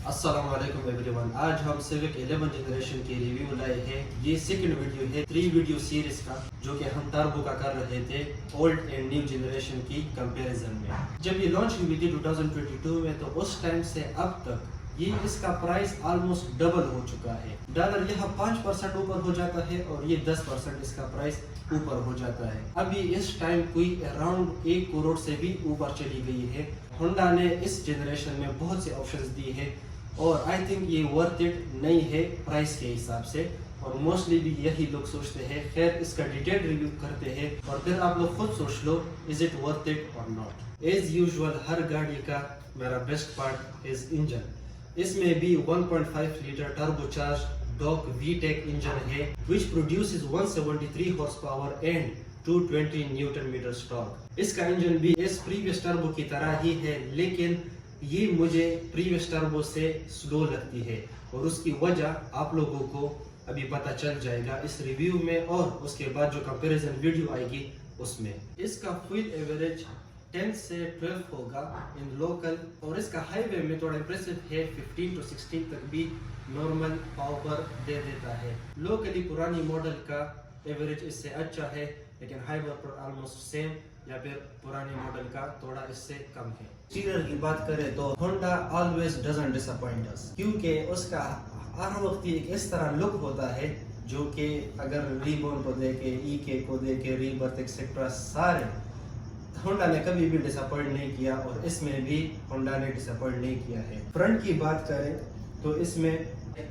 अस्सलाम वालेकुम एवरीवन। आज हम सिविक 11 जनरेशन की रिव्यू लाए हैं। ये सेकंड वीडियो है 3 वीडियो सीरीज का, जो कि हम टर्बो का कर रहे थे ओल्ड एंड न्यू जनरेशन की कंपैरिजन में। जब ये लॉन्च हुई थी 2022 में, तो उस टाइम से अब तक ये इसका प्राइस ऑलमोस्ट डबल हो चुका है। डॉलर यहाँ 5% ऊपर हो जाता है और ये 10% इसका प्राइस ऊपर हो जाता है। अभी इस टाइम कोई अराउंड 1 करोड़ से भी ऊपर चली गई है। होंडा ने इस जनरेशन में बहुत से ऑप्शंस दिए हैं और आई थिंक ये वर्थ इट नहीं है प्राइस के हिसाब से, और मोस्टली भी यही लोग सोचते हैं। खैर, इसका डिटेल रिव्यू करते हैं और फिर आप लोग खुद सोच लो, इज इट वर्थ इट और नॉट। एज यूजुअल हर गाड़ी का मेरा बेस्ट पार्ट इज इंजन। इसमें भी 1.5 litre turbocharge DOHC VTEC engine है, which produces 173 horse power and 220 newton metre torque. इसका इंजन भी इस प्रीवियस टर्बो की तरह ही है, लेकिन ये मुझे प्रीवियस टर्बो से स्लो लगती है और उसकी वजह आप लोगों को अभी पता चल जाएगा इस रिव्यू में और उसके बाद जो कंपैरिजन वीडियो आएगी उसमें। इसका फ्यूल एवरेज 10 से 12 होगा इन लोकल, और इसका हाईवे में थोड़ा इंप्रेसिव है, 15 to 16 तक भी नॉर्मल पावर दे देता है। लोकली पुरानी मॉडल का एवरेज इससे अच्छा है, लेकिन हाईवे पर ऑलमोस्ट सेम या फिर पुरानी मॉडल का थोड़ा इससे कम है। इंटीरियर की बात करें तो होंडा ऑलवेज डजंट डिसअपॉइंट अस, क्योंकि उसका हर वक्त एक इस तरह लुक होता है जो कि अगर रीबॉर्न को देखे, ईके को देखे, रीबर्थ एक्सेट्रा, सारे होंडा ने कभी भी डिसअपॉइंट नहीं किया और इसमें भी होंडा ने डिसअपॉइंट नहीं किया है। फ्रंट की बात करें तो इसमें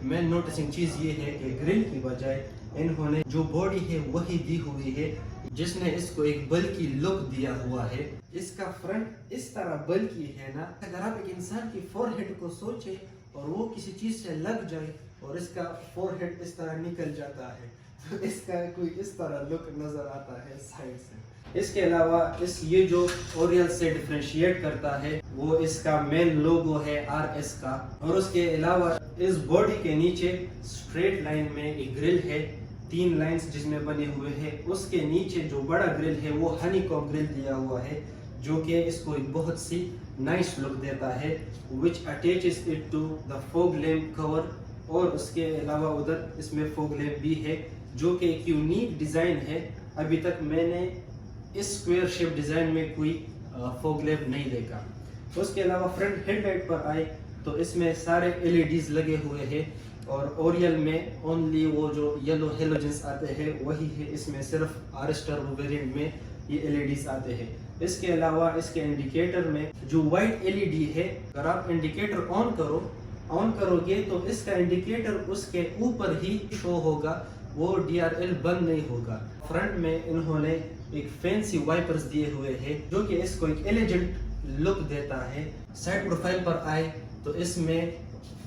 मेन नोटिसिंग चीज ये है कि ग्रिल की बजाय इन्होंने जो बॉडी है वही दी हुई है, जिसने इसको एक बल्कि लुक दिया हुआ है। इसका फ्रंट इस तरह बल्कि है ना, अगर आप एक इंसान की फोरहेड को सोचे और वो किसी चीज से लग जाए और इसका फोरहेड इस तरह निकल जाता है, तो इसका कोई इस तरह लुक नजर आता है साइड से। इसके अलावा ये जो ओरियल से डिफरेंशिएट करता है वो इसका मेन लोगो है RS का, और उसके अलावा इस बॉडी के नीचे स्ट्रेट लाइन में एक ग्रिल है, 3 लाइंस जिसमें बने हुए हैं। उसके नीचे जो बड़ा ग्रिल है वो हनीकॉम ग्रिल दिया हुआ है, जो कि इसको एक बहुत सी नाइस लुक देता है, which attaches it to the fog lamp cover। और उसके अलावा उधर इसमें फॉग लैम्प भी है, जो कि एक यूनिक डिजाइन है। अभी तक मैंने इस स्क्वायर शेप डिजाइन में कोई फॉग लैम्प नहीं देखा। उसके अलावा फ्रंट हेडलाइट पर आए तो इसमें सारे LEDs लगे हुए हैं, और ओरियल में ओनली वो जो येलो हेलोजेंस आते हैं वही है। इसमें सिर्फ RS टर्बो वेरिएंट में ये LEDs आते हैं। इसके अलावा इसके इंडिकेटर में जो वाइट LED है, अगर आप इंडिकेटर ऑन करोगे तो इसका इंडिकेटर उसके ऊपर ही शो होगा, वो DRL बंद नहीं होगा। फ्रंट में इन्होंने एक फैंसी वाइपर्स दिए हुए हैं, जो कि इसको एक एलिजेंट लुक देता है। साइड प्रोफाइल पर आए तो इसमें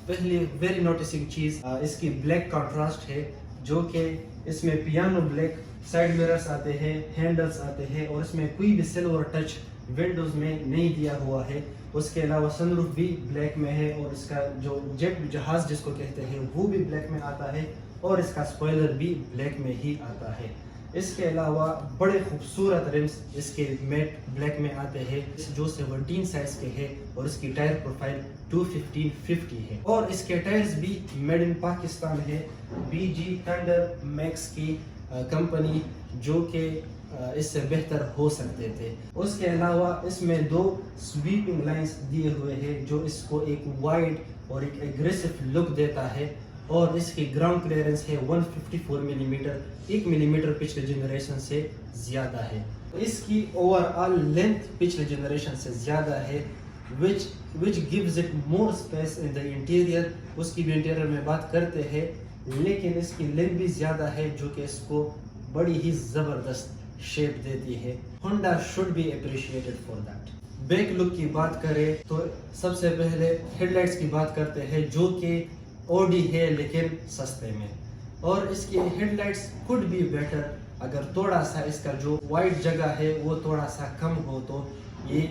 पहली वेरी नोटिसिंग चीज इसकी ब्लैक कंट्रास्ट है, जो कि इसमें पियानो ब्लैक साइड मिरर्स आते हैं, हैंडल्स आते हैं, और इसमें कोई भी सिल्वर टच विंडोज में नहीं दिया हुआ है। उसके अलावा सनरूफ भी ब्लैक में है, और इसका जो जेट जहाज जिसको कहते हैं वो भी ब्लैक में आता है, और इसका स्पॉइलर भी ब्लैक में ही आता है। इसके अलावा बड़े खूबसूरत रिम्स इसके मैट ब्लैक में आते हैं, जो 17 साइज के हैं, और इसकी टायर प्रोफाइल 215/50 है, और इसके टायर्स भी मेड इन पाकिस्तान है, BG थंडर मैक्स की कंपनी, जो कि इससे बेहतर हो सकते थे। उसके अलावा इसमें 2 स्वीपिंग लाइंस दिए हुए हैं, जो इसको एक वाइड और एक एग्रेसिव लुक देता है, और इसकी ग्राउंड क्लियरेंस है 154 मिलीमीटर, 1 मिलीमीटर पिछले जनरेशन से ज्यादा है। इसकी ओवरऑल लेंथ पिछले जनरेशन से ज्यादा है, which gives it more space in the interior। उसकी भी इंटीरियर में बात करते हैं, लेकिन इसकी लेंथ भी ज्यादा है, जो कि इसको बड़ी ही जबरदस्त शेप देती है। Honda should be appreciated for that. Back look की बात करें तो सबसे पहले हेडलाइट्स की बात करते हैं, जो कि OD है लेकिन सस्ते में, और इसकी हेडलाइट्स कुड बी बेटर। अगर थोड़ा सा इसका जो वाइड जगह है वो थोड़ा सा कम हो तो ये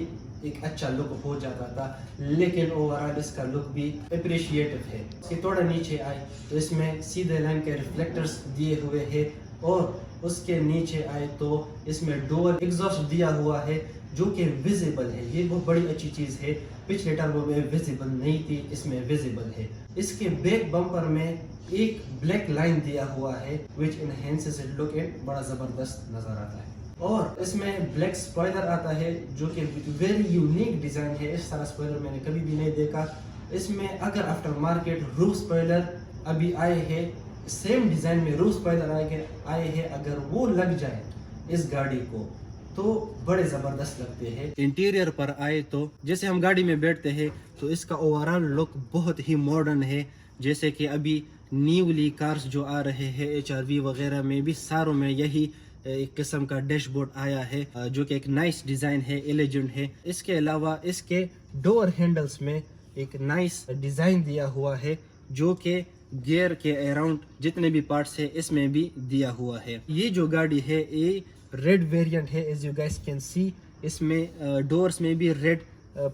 एक अच्छा लुक हो जाता था, लेकिन ओवरऑल इसका लुक भी अप्रिशिएटिव है। इसके थोड़ा नीचे आए तो इसमें सीधे लाइन के रिफ्लेक्टर्स दिए हुए हैं, और उसके नीचे आए तो इसमें डुअल एग्जॉस्ट दिया हुआ है, जो कि विजिबल है। ये बहुत बड़ी अच्छी चीज़ है। पिछले टर्बो में विजिबल नहीं थी, इसमें विजिबल है। इसके बैक बम्पर में एक ब्लैक लाइन दिया हुआ है विच एनहेंसेस इट लुक एंड बड़ा ज़बरदस्त नज़र आता है। और इसमें ब्लैक स्पॉइलर आता है जो कि वेरी यूनिक डिज़ाइन है, इस तरह स्पॉइलर मैंने कभी भी नहीं देखा। इसमें अगर आफ्टर मार्केट रूफ स्पॉइलर अभी आए हैं, सेम डिज़ाइन में रूफ स्पॉइलर आए हैं, अगर वो लग जाए इस गाड़ी को तो बड़े ज़बरदस्त लगते हैं। इंटीरियर पर आए तो जैसे हम गाड़ी में बैठते हैं तो इसका ओवरऑल लुक बहुत ही मॉडर्न है। जैसे कि अभी न्यूली कार्स जो आ रहे हैं HRV वगैरह में भी सारों में यही एक किस्म का डैशबोर्ड आया है जो कि एक नाइस डिज़ाइन है, एलिजेंट है। इसके अलावा इसके डोर हैंडल्स में एक नाइस डिज़ाइन दिया हुआ है जो कि गियर के अराउंड जितने भी पार्ट्स है इसमें भी दिया हुआ है। ये जो गाड़ी है ये रेड वेरिएंट है, as you guys can see. इसमें डोर्स में भी रेड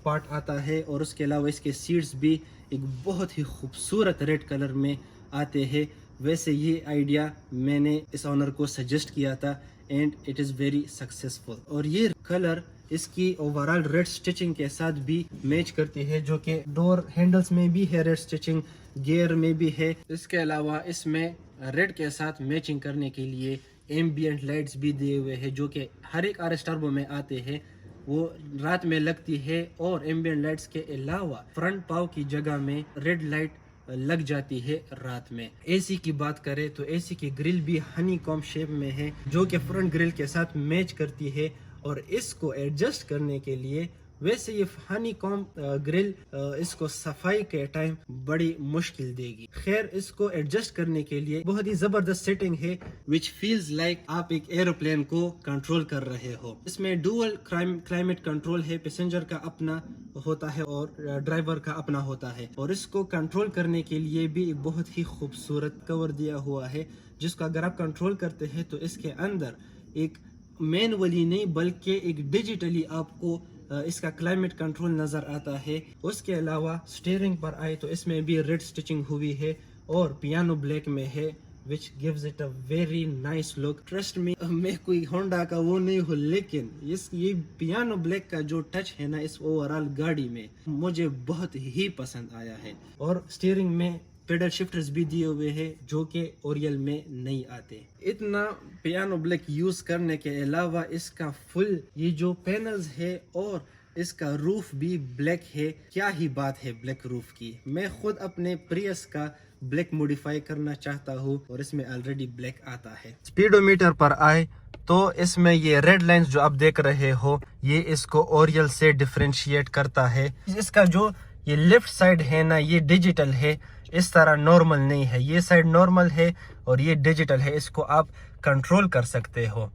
पार्ट आता है और उसके अलावा इसके सीट्स भी एक बहुत ही खूबसूरत रेड कलर में आते हैं। वैसे ये आइडिया मैंने इस ऑनर को सजेस्ट किया था and it is very successful. और ये कलर इसकी ओवरऑल रेड स्टिचिंग के साथ भी मैच करती है जो कि डोर हैंडल्स में भी है रेड स्टिचिंग, गियर में भी है। इसके अलावा इसमें रेड के साथ मैचिंग करने के लिए एम्बियंट लाइट्स भी दिए हुए हैं जो कि हर एक RS टर्बो में आते हैं, वो रात में लगती है। और एम्बियंट लाइट्स के अलावा फ्रंट पाव की जगह में रेड लाइट लग जाती है रात में। AC की बात करें तो AC की ग्रिल भी हनी कॉम शेप में है जो कि फ्रंट ग्रिल के साथ मैच करती है। और इसको एडजस्ट करने के लिए वैसे ये हनी कॉम ग्रिल इसको सफाई के टाइम बड़ी मुश्किल देगी। खैर इसको एडजस्ट करने के लिए बहुत ही जबरदस्त सेटिंग है विच फील्स लाइक आप एक एरोप्लेन को कंट्रोल कर रहे हो। इसमें डुअल क्लाइमेट कंट्रोल है, पैसेंजर का अपना होता है और ड्राइवर का अपना होता है। और इसको कंट्रोल करने के लिए भी एक बहुत ही खूबसूरत कवर दिया हुआ है जिसको अगर आप कंट्रोल करते हैं तो इसके अंदर एक मैनुअली नहीं बल्कि एक डिजिटली आपको इसका क्लाइमेट कंट्रोल नज़र आता है। उसके अलावा स्टीयरिंग पर आए तो इसमें भी रेड स्टिचिंग हुई है और पियानो ब्लैक में है which gives it a very nice look. Trust में मैं कोई होंडा का वो नहीं हूँ, लेकिन ये पियानो ब्लैक का जो टच है ना इस ओवरऑल गाड़ी में मुझे बहुत ही पसंद आया है। और स्टीयरिंग में पेडल शिफ्टर्स भी दिए हुए हैं जो कि ओरियल में नहीं आते। इतना पियानो ब्लैक यूज करने के अलावा इसका फुल ये जो पैनल्स है और इसका रूफ भी ब्लैक है। क्या ही बात है ब्लैक रूफ की। मैं खुद अपने प्रियस का ब्लैक मॉडिफाई करना चाहता हूँ और इसमें ऑलरेडी ब्लैक आता है। स्पीडोमीटर पर आए तो इसमें ये रेड लाइंस जो आप देख रहे हो ये इसको ओरियल से डिफरेंशिएट करता है। इसका जो ये लेफ्ट साइड है ना ये डिजिटल है, इस तरह नॉर्मल नहीं है। ये साइड नॉर्मल है और ये डिजिटल है, इसको आप कंट्रोल कर सकते हो।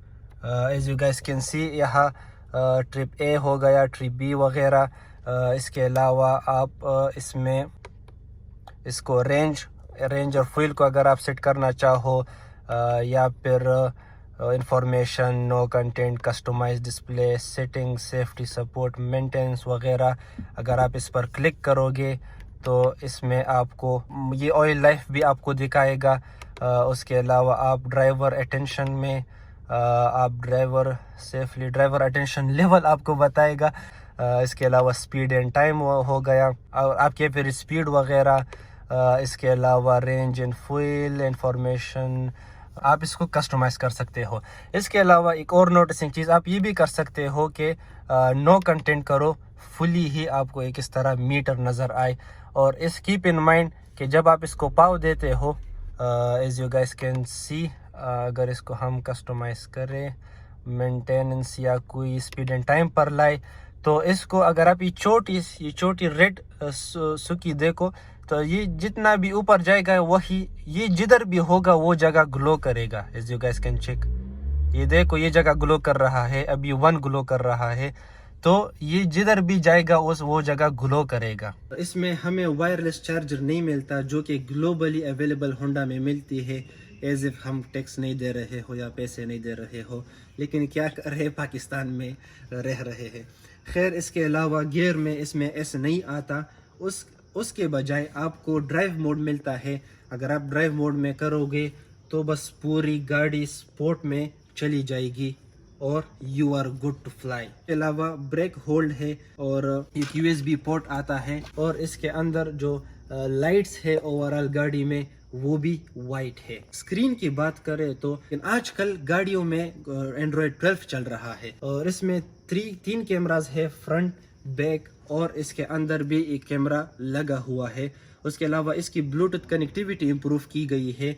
As you guys can see यहाँ ट्रिप A हो गया, ट्रिप B वगैरह। इसके अलावा आप इसमें इसको रेंज और फ्यूल को अगर आप सेट करना चाहो या फिर information, no content, customise display, setting, safety support, maintenance वगैरह, अगर आप इस पर क्लिक करोगे तो इसमें आपको ये ऑयल लाइफ भी आपको दिखाएगा। उसके अलावा आप ड्राइवर अटेंशन में आप ड्राइवर अटेंशन लेवल आपको बताएगा। इसके अलावा स्पीड एंड टाइम हो गया और आपके फिर स्पीड वगैरह। इसके अलावा रेंज एंड फ्यूल इंफॉर्मेशन आप इसको कस्टमाइज़ कर सकते हो। इसके अलावा एक और नोटिसिंग चीज़ आप ये भी कर सकते हो कि नो कंटेंट करो, फुली ही आपको एक इस तरह मीटर नज़र आए। और इस कीप इन माइंड कि जब आप इसको पाव देते हो as you guys can see, अगर इसको हम कस्टमाइज़ करें मेंटेनेंस या कोई स्पीड एंड टाइम पर लाए तो इसको अगर आप ये छोटी रेड सुकी देखो तो ये जितना भी ऊपर जाएगा वही ये जिधर भी होगा वो जगह ग्लो करेगा। As you guys can check, ये देखो ये जगह ग्लो कर रहा है, अभी 1 ग्लो कर रहा है, तो ये जिधर भी जाएगा वो जगह ग्लो करेगा। इसमें हमें वायरलेस चार्जर नहीं मिलता जो कि ग्लोबली अवेलेबल होंडा में मिलती है। एज इफ हम टैक्स नहीं दे रहे हो या पैसे नहीं दे रहे हो, लेकिन क्या कर रहे पाकिस्तान में रह रहे हैं। खैर इसके अलावा गियर में इसमें S नहीं आता, उसके बजाय आपको ड्राइव मोड मिलता है। अगर आप ड्राइव मोड में करोगे तो बस पूरी गाड़ी स्पोर्ट में चली जाएगी और you are good to fly. इसके अलावा ब्रेक होल्ड है और एक USB पोर्ट आता है और इसके अंदर जो लाइट्स है ओवरऑल गाड़ी में वो भी वाइट है। स्क्रीन की बात करें तो आजकल गाड़ियों में एंड्रॉयड 12 चल रहा है और इसमें तीन कैमरास है, फ्रंट, बैक और इसके अंदर भी एक कैमरा लगा हुआ है। उसके अलावा इसकी ब्लूटूथ कनेक्टिविटी इम्प्रूव की गई है,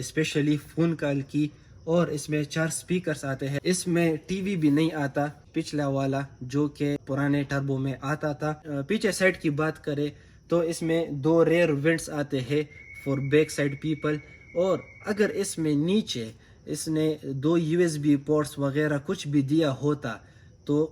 स्पेशली फ़ोन कॉल की, और इसमें 4 स्पीकर्स आते हैं। इसमें टीवी भी नहीं आता पिछला वाला जो कि पुराने टर्बो में आता था। पीछे साइड की बात करें तो इसमें 2 रेयर वेंट्स आते हैं फॉर बैक साइड पीपल, और अगर इसमें नीचे इसने 2 USB पोर्ट्स वगैरह कुछ भी दिया होता तो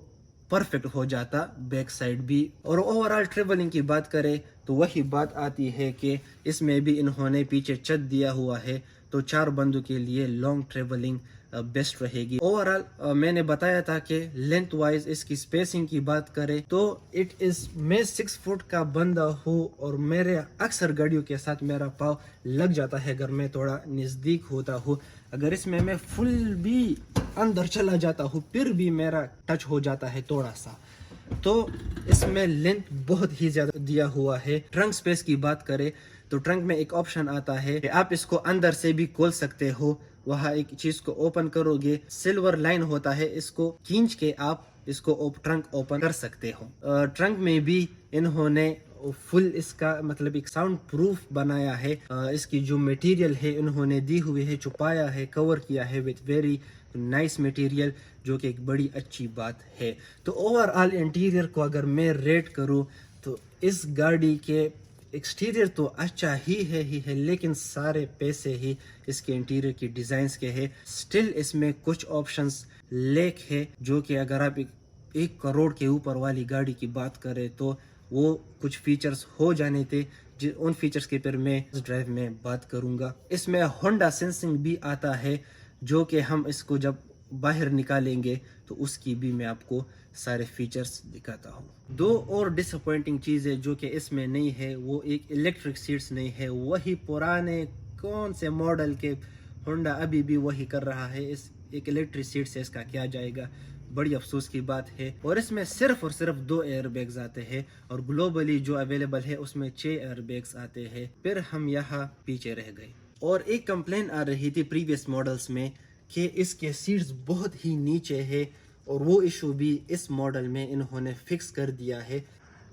परफेक्ट हो जाता बैक साइड भी। और ओवरऑल ट्रेवलिंग की बात करें तो वही बात आती है कि इसमें भी इन्होंने पीछे छत दिया हुआ है, तो 4 बंदों के लिए लॉन्ग ट्रेवलिंग बेस्ट रहेगी। ओवरऑल मैंने बताया था कि लेंथ वाइज इसकी स्पेसिंग की बात करें तो इट इज़, मैं 6 फुट का बंदा हूँ और मेरे अक्सर गाड़ियों के साथ मेरा पाँव लग जाता है अगर मैं थोड़ा नज़दीक होता हूँ। अगर इसमें मैं फुल भी अंदर चला जाता हूँ फिर भी मेरा टच हो जाता है थोड़ा सा, तो इसमें लेंथ बहुत ही ज़्यादा दिया हुआ है। ट्रंक स्पेस की बात करें तो ट्रंक में एक ऑप्शन आता है कि आप इसको अंदर से भी खोल सकते हो। वहाँ एक चीज़ को ओपन करोगे, सिल्वर लाइन होता है, इसको खींच के आप इसको ट्रंक ओपन कर सकते हो। ट्रंक में भी इन्होंने फुल इसका मतलब एक साउंड प्रूफ बनाया है। इसकी जो मटेरियल है इन्होंने दी हुई है, छुपाया है, कवर किया है विथ वेरी नाइस मटेरियल, जो कि एक बड़ी अच्छी बात है। तो ओवरऑल इंटीरियर को अगर मैं रेट करूँ तो इस गाड़ी के एक्सटीरियर तो अच्छा ही है, लेकिन सारे पैसे ही इसके इंटीरियर की डिज़ाइंस के हैं। स्टिल इसमें कुछ ऑप्शंस लेक है, जो कि अगर आप 1 करोड़ के ऊपर वाली गाड़ी की बात करें तो वो कुछ फीचर्स हो जाने थे, उन फीचर्स के पर मैं इस ड्राइव में बात करूंगा। इसमें होंडा सेंसिंग भी आता है, जो कि हम इसको जब बाहर निकालेंगे तो उसकी भी मैं आपको सारे फीचर्स दिखाता हूँ। 2 और डिसअपॉइंटिंग चीज़ें जो कि इसमें नहीं है, वो एक इलेक्ट्रिक सीट्स नहीं है। वही पुराने कौन से मॉडल के होंडा अभी भी वही कर रहा है, इस एक इलेक्ट्रिक सीट से इसका क्या जाएगा, बड़ी अफसोस की बात है। और इसमें सिर्फ और सिर्फ 2 एयर बैग्स आते हैं और ग्लोबली जो अवेलेबल है उसमें 6 एयर बैग्स आते हैं। फिर हम यहाँ पीछे रह गए। और एक कंप्लेन आ रही थी प्रीवियस मॉडल्स में कि इसके सीट्स बहुत ही नीचे है, और वो इशू भी इस मॉडल में इन्होंने फिक्स कर दिया है।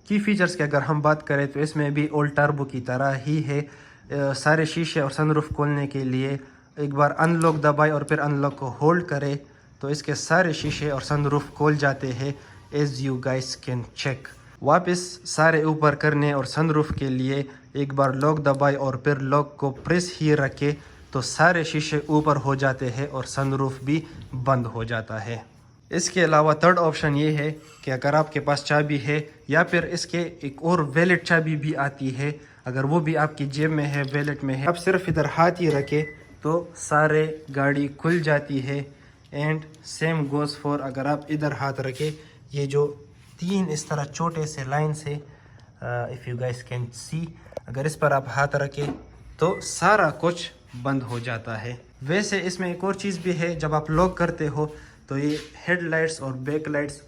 की फीचर्स की अगर हम बात करें तो इसमें भी ओल्ड टर्बो की तरह ही है। सारे शीशे और सनरूफ खोलने के लिए एक बार अनलॉक दबाए और फिर अनलॉक को होल्ड करे तो इसके सारे शीशे और सनरूफ खोल जाते हैं, as you guys can check. वापस सारे ऊपर करने और सनरूफ के लिए एक बार लॉक दबाए और फिर लॉक को प्रेस ही रखे तो सारे शीशे ऊपर हो जाते हैं और सनरूफ भी बंद हो जाता है। इसके अलावा थर्ड ऑप्शन ये है कि अगर आपके पास चाबी है या फिर इसके एक और वैलेट चाबी भी आती है, अगर वो भी आपकी जेब में है, वैलेट में है, आप सिर्फ इधर हाथ ही रखे तो सारे गाड़ी खुल जाती है। एंड सेम गोज़ फॉर अगर आप इधर हाथ रखे, ये जो 3 इस तरह छोटे से लाइन से if you guys can see, अगर इस पर आप हाथ रखे तो सारा कुछ बंद हो जाता है। वैसे इसमें एक और चीज़ भी है, जब आप लॉक करते हो तो ये हेडलाइट्स और बैक लाइट्स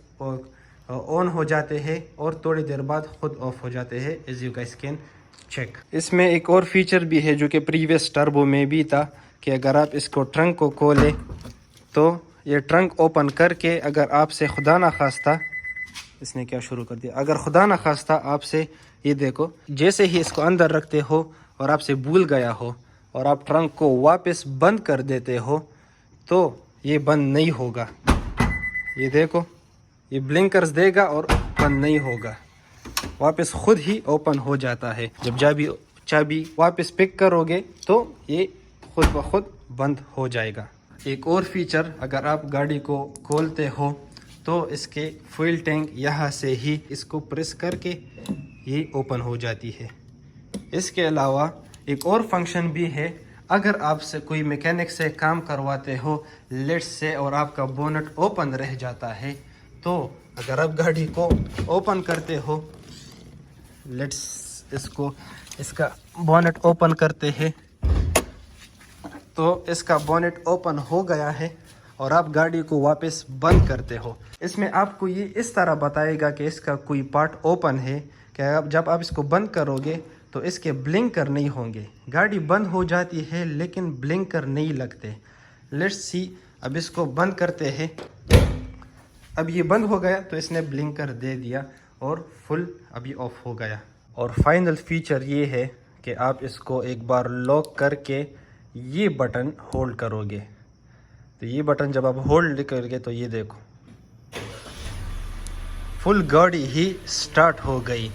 ऑन हो जाते हैं और थोड़ी देर बाद खुद ऑफ हो जाते हैं, as you guys can check. इसमें एक और फीचर भी है जो कि प्रीवियस टर्बो में भी था कि अगर आप इसको ट्रंक को खोलें तो ये ट्रंक ओपन करके अगर आपसे खुदा ना खास्ता, इसने क्या शुरू कर दिया, अगर खुदा ना खास्ता आपसे, ये देखो, जैसे ही इसको अंदर रखते हो और आपसे भूल गया हो और आप ट्रंक को वापस बंद कर देते हो तो ये बंद नहीं होगा। ये देखो, ये ब्लिंकर्स देगा और बंद नहीं होगा, वापस खुद ही ओपन हो जाता है। जब चाबी वापस पिक करोगे तो ये खुद ब खुद बंद हो जाएगा। एक और फीचर, अगर आप गाड़ी को खोलते हो तो इसके फ्यूल टैंक यहाँ से ही इसको प्रेस करके ये ओपन हो जाती है। इसके अलावा एक और फंक्शन भी है, अगर आपसे कोई मैकेनिक से काम करवाते हो लेट्स से और आपका बोनट ओपन रह जाता है, तो अगर आप गाड़ी को ओपन करते हो, लेट्स इसका बोनट ओपन करते हैं तो इसका बोनट ओपन हो गया है اور آپ گاڑی کو واپس بند کرتے ہو. اس میں آپ کو یہ اس طرح بتائے گا کہ اس کا کوئی پارٹ اوپن ہے کہ جب آپ اس کو بند کرو گے تو اس کے بلنکر نہیں ہوں گے. گاڑی بند ہو جاتی ہے لیکن بلنکر نہیں لگتے. لیٹس سی, اب اس کو بند کرتے ہیں. اب یہ بند ہو گیا تو اس نے بلنکر دے دیا اور فل ابھی آف ہو گیا. اور فائنل فیچر یہ ہے کہ آپ اس کو ایک بار لاک کر کے یہ بٹن ہولڈ کرو گے. تو یہ بٹن جب آپ ہولڈ کرو گے تو یہ دیکھو فل گاڑی ہی سٹارٹ ہو گئی.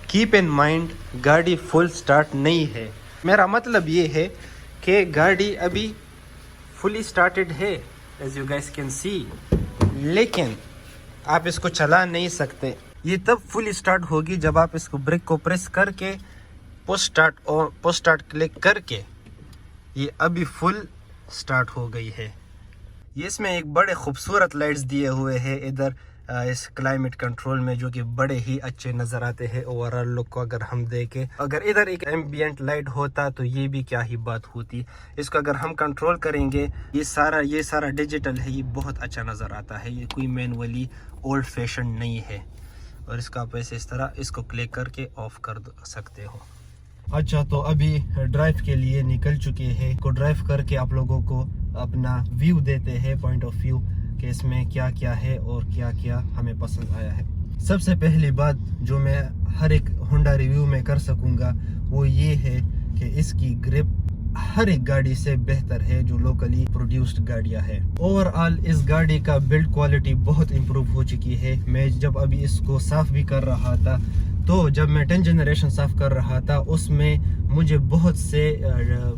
کیپ ان مائنڈ گاڑی فل سٹارٹ نہیں ہے. میرا مطلب یہ ہے کہ گاڑی ابھی فلی سٹارٹڈ ہے ایز یو گائز کین سی, لیکن آپ اس کو چلا نہیں سکتے. یہ تب فلی سٹارٹ ہوگی جب آپ اس کو بریک کو پریس کر کے پوسٹ سٹارٹ کلک کر کے یہ ابھی فل سٹارٹ ہو گئی ہے. یہ اس میں ایک بڑے خوبصورت لائٹس دیے ہوئے ہیں ادھر اس کلائمیٹ کنٹرول میں, جو کہ بڑے ہی اچھے نظر آتے ہیں. اوور آل لک کو اگر ہم دیکھیں, اگر ادھر ایک ایمبینٹ لائٹ ہوتا تو یہ بھی کیا ہی بات ہوتی. اس کو اگر ہم کنٹرول کریں گے, یہ سارا ڈیجیٹل ہے, یہ بہت اچھا نظر آتا ہے. یہ کوئی مینولی اولڈ فیشن نہیں ہے. اور اس کا آپ ایسے اس طرح اس کو کلک کر کے آف کر سکتے ہو. اچھا, تو ابھی ڈرائیو کے لیے نکل چکے ہیں. کو ڈرائیو کر کے آپ لوگوں کو اپنا ویو دیتے ہیں, پوائنٹ آف ویو, کہ اس میں کیا کیا ہے اور کیا کیا ہمیں پسند آیا ہے. سب سے پہلی بات جو میں ہر ایک ہونڈا ریویو میں کر سکوں گا وہ یہ ہے کہ اس کی گرپ ہر ایک گاڑی سے بہتر ہے جو لوکلی پروڈیوسڈ گاڑیاں ہے. اوور آل اس گاڑی کا بلڈ کوالٹی بہت امپروو ہو چکی ہے. میں جب ابھی اس کو صاف بھی کر رہا تھا تو جب میں 10 جنریشن صاف کر رہا تھا اس میں مجھے بہت سے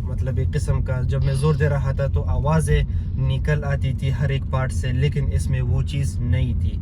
مطلب ایک قسم کا, جب میں زور دے رہا تھا تو آوازیں نکل آتی تھی ہر ایک پارٹ سے, لیکن اس میں وہ چیز نہیں تھی.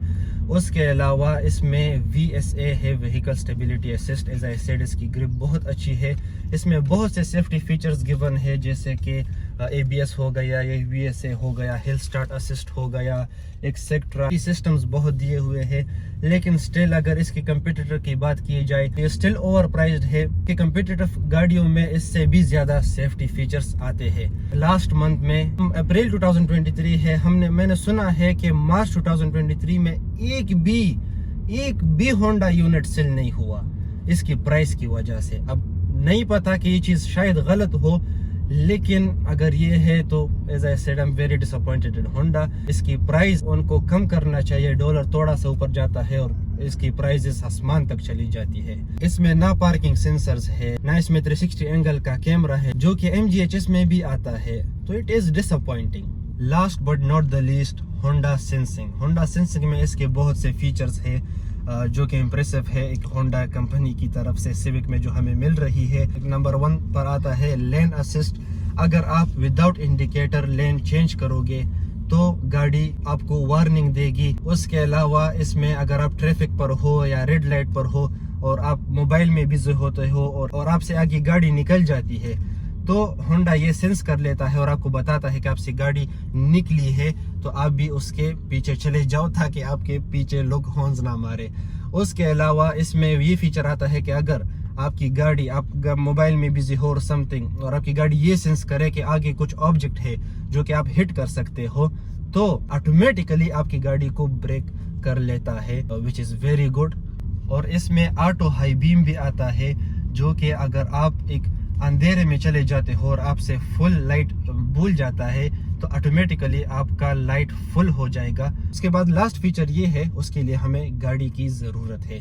اس کے علاوہ اس میں VSA ہے, vehicle stability assist. As I said اس کی گرپ بہت اچھی ہے. اس میں بہت سے سیفٹی فیچرز گیون ہے, جیسے کہ ABS ہو گیا, یا VSA ہو گیا, ہل سٹارٹ اسسٹ ہو گیا, ایکسیکٹرا. سسٹمز بہت دیے ہوئے ہیں, لیکن سٹل اگر اس کے کمپیٹیٹر کی بات کی جائے تو یہ سٹل اوور پرائزڈ ہے کہ کمپیٹیٹر گاڑیوں میں اس سے بھی زیادہ سیفٹی فیچرز آتے ہیں. لاسٹ منتھ میں اپریل 2023 ہے, میں نے سنا ہے کہ مارچ 2023 میں ایک بھی ہونڈا یونٹ سیل نہیں ہوا اس کی پرائس کی وجہ سے. اب نہیں پتا کہ یہ چیز شاید غلط ہو, لیکن اگر یہ ہے تو as I said I'm very disappointed in Honda. اس کی پرائز ان کو کم کرنا چاہیے. ڈالر تھوڑا سا اوپر جاتا ہے اور اس کی پرائزز آسمان تک چلی جاتی ہے. اس میں نہ پارکنگ سینسرز ہے, نہ اس میں 360 اینگل کا کیمرہ ہے, جو کہ MGHS میں بھی آتا ہے. تو it is disappointing. Last but not the least, Honda sensing میں اس کے بہت سے فیچرز ہیں جو کہ امپریسو ہے ایک ہونڈا کمپنی کی طرف سے سیوک میں جو ہمیں مل رہی ہے. نمبر 1 پر آتا ہے لین اسسٹ. اگر آپ وداؤٹ انڈیکیٹر لین چینج کرو گے تو گاڑی آپ کو وارننگ دے گی. اس کے علاوہ اس میں اگر آپ ٹریفک پر ہو یا ریڈ لائٹ پر ہو اور آپ موبائل میں بزی ہوتے ہو اور آپ سے آگے گاڑی نکل جاتی ہے تو ہونڈا یہ سینس کر لیتا ہے اور آپ کو بتاتا ہے کہ آپ سے گاڑی نکلی ہے, تو آپ بھی اس کے پیچھے چلے جاؤ تاکہ آپ کے پیچھے لوگ ہارنز نہ مارے. اس کے علاوہ اس میں یہ فیچر آتا ہے کہ اگر آپ کی گاڑی, آپ موبائل میں بزی ہو سم تھنگ, اور آپ کی گاڑی یہ سینس کرے کہ آگے کچھ آبجیکٹ ہے جو کہ آپ ہٹ کر سکتے ہو, تو آٹومیٹیکلی آپ کی گاڑی کو بریک کر لیتا ہے, وچ از ویری گڈ. اور اس میں آٹو ہائی بیم بھی آتا ہے, جو کہ اگر آپ ایک اندھیرے میں چلے جاتے ہو اور آپ سے فل لائٹ بھول جاتا ہے تو آٹومیٹیکلی آپ کا لائٹ فل ہو جائے گا. اس کے بعد لاسٹ فیچر یہ ہے, اس کے لیے ہمیں گاڑی کی ضرورت ہے.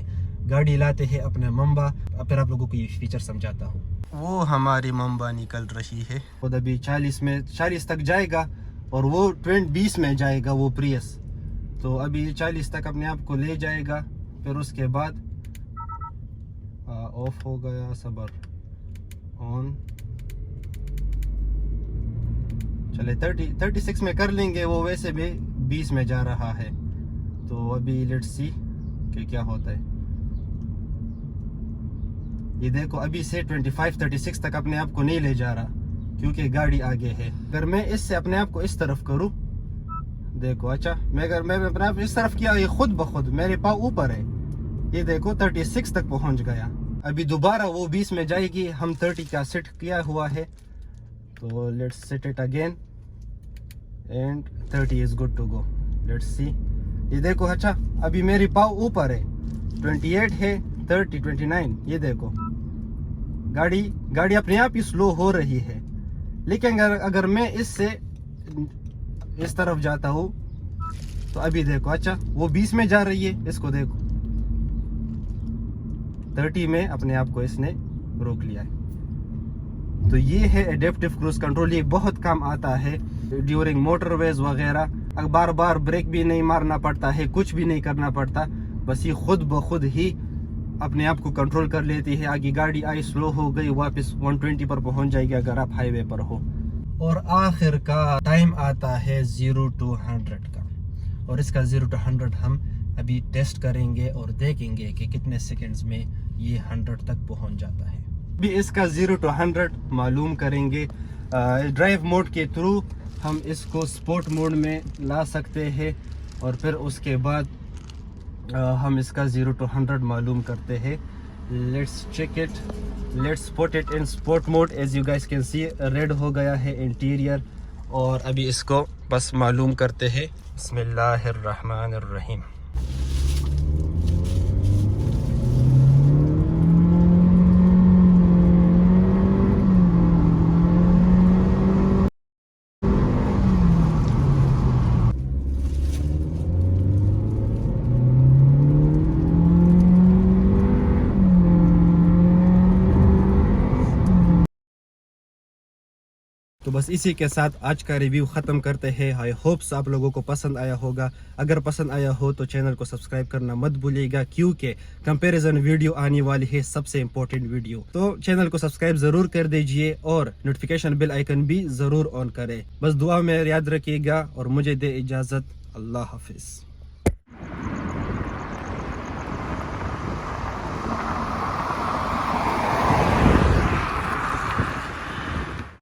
گاڑی لاتے ہیں اپنے ممبا. پھر آپ لوگوں کو یہ فیچر سمجھاتا ہوں. وہ ہماری ممبا نکل رہی ہے, خود ابھی 40 تک جائے گا اور وہ 20 میں جائے گا وہ پریس. تو ابھی 40 تک اپنے آپ کو لے جائے گا. پھر اس کے بعد آف ہو گیا, صبر آن, چلے 36 میں کر لیں گے. وہ ویسے بھی 20 میں جا رہا ہے. تو ابھی لیٹس سی کہ کیا ہوتا ہے. یہ دیکھو ابھی سے 36 تک اپنے آپ کو نہیں لے جا رہا کیونکہ گاڑی آگے ہے. اگر میں اس سے اپنے آپ کو اس طرف کروں, دیکھو, اچھا میں اگر میں اپنے آپ اس طرف کیا, یہ خود بخود میرے پاؤں اوپر ہے. یہ دیکھو 36 تک پہنچ گیا. ابھی دوبارہ وہ 20 میں جائے گی. ہم 30 کا سیٹ کیا ہوا ہے, تو let's set it again. and 30 is good to go. Let's see. یہ دیکھو اچھا ابھی میری پاؤ اوپر ہے, 28 ہے, 30, 29. یہ دیکھو گاڑی اپنے آپ ہی سلو ہو رہی ہے, لیکن اگر میں اس سے اس طرف جاتا ہوں تو ابھی دیکھو اچھا وہ 20 میں جا رہی ہے, اس کو دیکھو 30 میں اپنے آپ کو اس نے روک لیا ہے. تو یہ ہے ایڈیپٹیو کروز کنٹرول. یہ بہت کام آتا ہے ڈیورنگ موٹر ویز وغیرہ. بار بار بریک بھی نہیں مارنا پڑتا ہے, کچھ بھی نہیں کرنا پڑتا, بس یہ خود بخود ہی اپنے آپ کو کنٹرول کر لیتی ہے. آگے گاڑی آئی سلو ہو گئی, واپس 120 پر پہنچ جائے گی اگر آپ ہائی وے پر ہو. اور آخر کا ٹائم آتا ہے 0 to 100 کا, اور اس کا 0 to 100 ہم ابھی ٹیسٹ کریں گے اور دیکھیں گے کہ کتنے سیکنڈز میں یہ 100 تک پہنچ جاتا ہے. ابھی اس کا 0 to 100 معلوم کریں گے. ڈرائیو موڈ کے تھرو ہم اس کو سپورٹ موڈ میں لا سکتے ہیں, اور پھر اس کے بعد ہم اس کا 0 to 100 معلوم کرتے ہیں. Let's check it, let's put it in sport mode. As you guys can see red ہو گیا ہے انٹیریئر, اور ابھی اس کو بس معلوم کرتے ہیں. بسم اللہ الرحمن الرحیم. تو بس اسی کے ساتھ آج کا ریویو ختم کرتے ہیں. آئی ہوپس آپ لوگوں کو پسند آیا ہوگا. اگر پسند آیا ہو تو چینل کو سبسکرائب کرنا مت بھولیے گا, کیونکہ کمپیریزن ویڈیو آنے والی ہے, سب سے امپورٹنٹ ویڈیو. تو چینل کو سبسکرائب ضرور کر دیجئے اور نوٹیفیکیشن بیل آئیکن بھی ضرور آن کرے. بس دعا میں یاد رکھیے گا اور مجھے دے اجازت. اللہ حافظ.